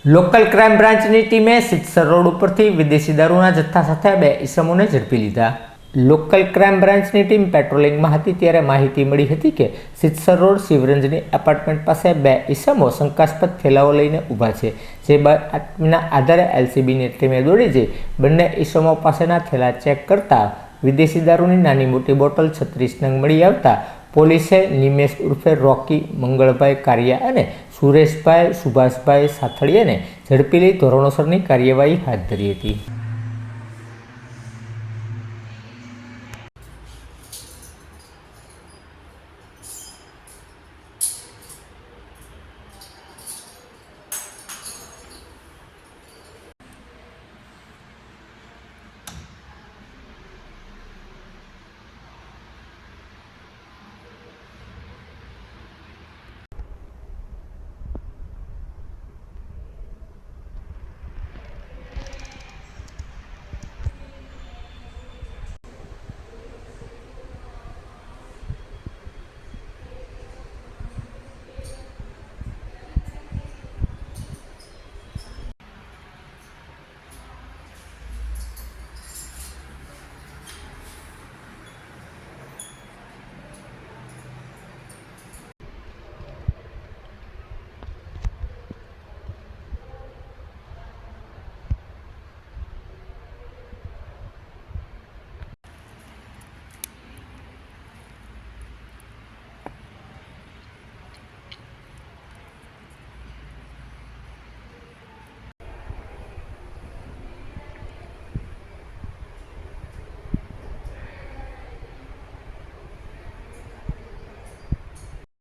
Local crime બ્રાન્ચની ટીમે સિત્સર road ઉપરથી વિદેશી દારૂના જથ્થા સાથે 2 ઈસમોને ઝડપી લીધા। લોકલ ક્રાઇમ બ્રાન્ચની ટીમ પેટ્રોલિંગમાં હતી ત્યારે માહિતી મળી હતી કે સિત્સર રોડ શિવરંજની એપાર્ટમેન્ટ પાસે 2 ઈસમો શંકાસ્પદ થેલાઓ લઈને ઊભા છે। જે બાતમીના આધારે એલસીબીની ટીમે દોડી જઈ બંને ઈસમો પાસેના થેલા ચેક કરતા વિદેશી દારૂની નાની મોટી બોટલ 36 નંગ મળી આવતા પોલીસે નિમેશ ઉર્ફે રોકી, મંગળભાઈ કારિયા અને સુરેશભાઈ સુભાષભાઈ સાથળિયાને ઝડપી લઈ ધોરણસરની કાર્યવાહી હાથ ધરી હતી।